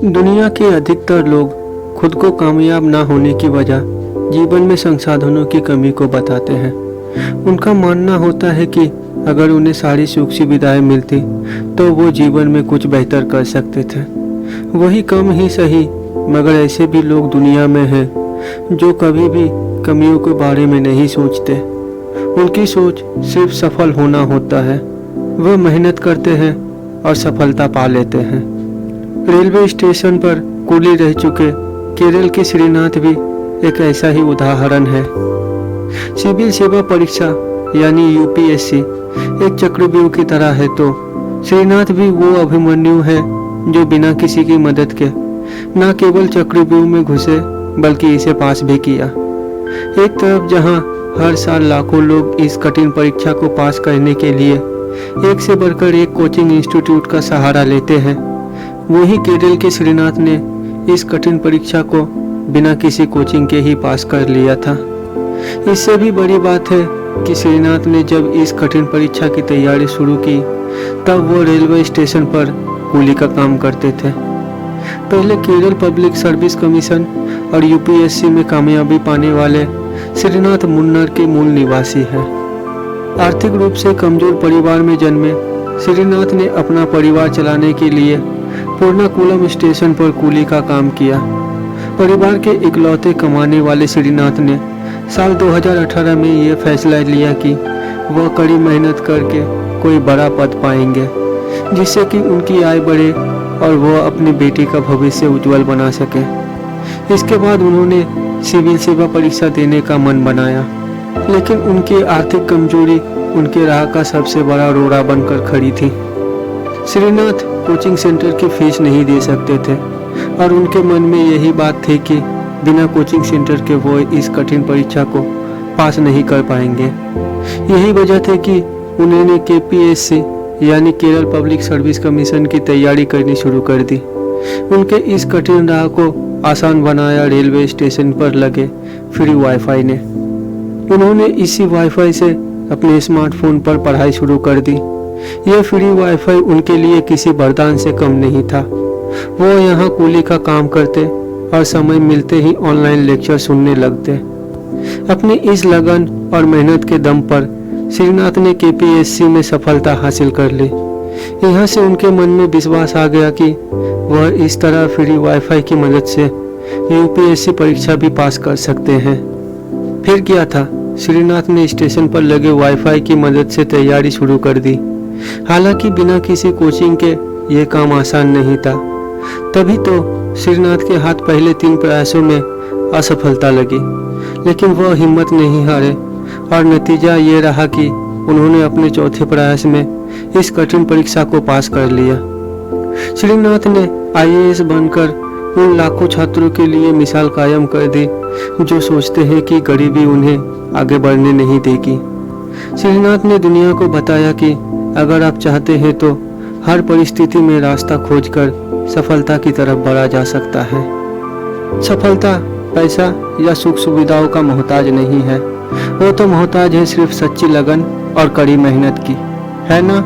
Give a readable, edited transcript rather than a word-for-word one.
दुनिया के अधिकतर लोग खुद को कामयाब ना होने की वजह जीवन में संसाधनों की कमी को बताते हैं। उनका मानना होता है कि अगर उन्हें सारी सुख सुविधाएं मिलती तो वो जीवन में कुछ बेहतर कर सकते थे। वही कम ही सही, मगर ऐसे भी लोग दुनिया में हैं जो कभी भी कमियों के बारे में नहीं सोचते। उनकी सोच सिर्फ सफल होना होता है। वह मेहनत करते हैं और सफलता पा लेते हैं। रेलवे स्टेशन पर कूली रह चुके केरल के श्रीनाथ भी एक ऐसा ही उदाहरण है। सिविल सेवा परीक्षा यानी यूपीएससी एक चक्रव्यूह की तरह है, तो श्रीनाथ भी वो अभिमन्यु है जो बिना किसी की मदद के न केवल चक्रव्यूह में घुसे बल्कि इसे पास भी किया। एक तरफ जहां हर साल लाखों लोग इस कठिन परीक्षा को पास करने के लिए एक से बढ़कर एक कोचिंग इंस्टीट्यूट का सहारा लेते हैं, वहीं केरल के श्रीनाथ ने इस कठिन परीक्षा को बिना किसी कोचिंग के ही पास कर लिया था। इससे भी बड़ी बात है कि श्रीनाथ ने जब इस कठिन परीक्षा की तैयारी शुरू की तब वो रेलवे स्टेशन पर कूली का काम करते थे। पहले केरल पब्लिक सर्विस कमीशन और यूपीएससी में कामयाबी पाने वाले श्रीनाथ मुन्नार के मूल निवासी हैं। आर्थिक रूप से कमजोर परिवार में जन्मे श्रीनाथ ने अपना परिवार चलाने के लिए पूर्णाकुलम स्टेशन पर कूली का काम किया। परिवार के इकलौते कमाने वाले श्रीनाथ ने साल 2018 में यह फैसला लिया कि वह कड़ी मेहनत करके कोई बड़ा पद पाएंगे, जिससे कि उनकी आय बढ़े और वह अपनी बेटी का भविष्य उज्जवल बना सके। इसके बाद उन्होंने सिविल सेवा परीक्षा देने का मन बनाया, लेकिन उनकी आर्थिक कमजोरी उनके राह का सबसे बड़ा रोड़ा बनकर खड़ी थी। श्रीनाथ कोचिंग सेंटर की फीस नहीं दे सकते थे और उनके मन में यही बात थी कि बिना कोचिंग सेंटर के वो इस कठिन परीक्षा को पास नहीं कर पाएंगे। यही वजह थी कि उन्होंने केपीएससी यानी केरल पब्लिक सर्विस कमीशन की तैयारी करनी शुरू कर दी। उनके इस कठिन राह को आसान बनाया रेलवे स्टेशन पर लगे फ्री वाईफाई ने। उन्होंने इसी वाईफाई से अपने स्मार्टफोन पर पढ़ाई शुरू कर दी। यह फ्री वाईफाई उनके लिए किसी वरदान से कम नहीं था। वो यहाँ कूली का काम करते और समय मिलते ही ऑनलाइन लेक्चर सुनने लगते। अपनी इस लगन और मेहनत के दम पर श्रीनाथ ने केपीएससी में सफलता हासिल कर ली। यहाँ से उनके मन में विश्वास आ गया कि वह इस तरह फ्री वाईफाई की मदद से यूपीएससी परीक्षा भी पास कर सकते हैं। फिर क्या था, श्रीनाथ ने स्टेशन पर लगे वाईफाई की मदद से तैयारी शुरू कर दी। हालांकि बिना किसी कोचिंग के यह काम आसान नहीं था। तभी तो श्रीनाथ के हाथ पहले 3 प्रयासों में असफलता लगी, लेकिन वह हिम्मत नहीं हारे और नतीजा ये रहा कि उन्होंने अपने चौथे प्रयास में इस कठिन परीक्षा को पास कर लिया। श्रीनाथ ने आईएएस बनकर उन लाखों छात्रों के लिए मिसाल कायम कर दी जो सोचते हैं कि गरीबी उन्हें आगे बढ़ने नहीं देगी। श्रीनाथ ने दुनिया को बताया कि अगर आप चाहते हैं तो हर परिस्थिति में रास्ता खोजकर सफलता की तरफ बढ़ा जा सकता है। सफलता पैसा या सुख सुविधाओं का मोहताज नहीं है, वो तो मोहताज है सिर्फ सच्ची लगन और कड़ी मेहनत की, है ना।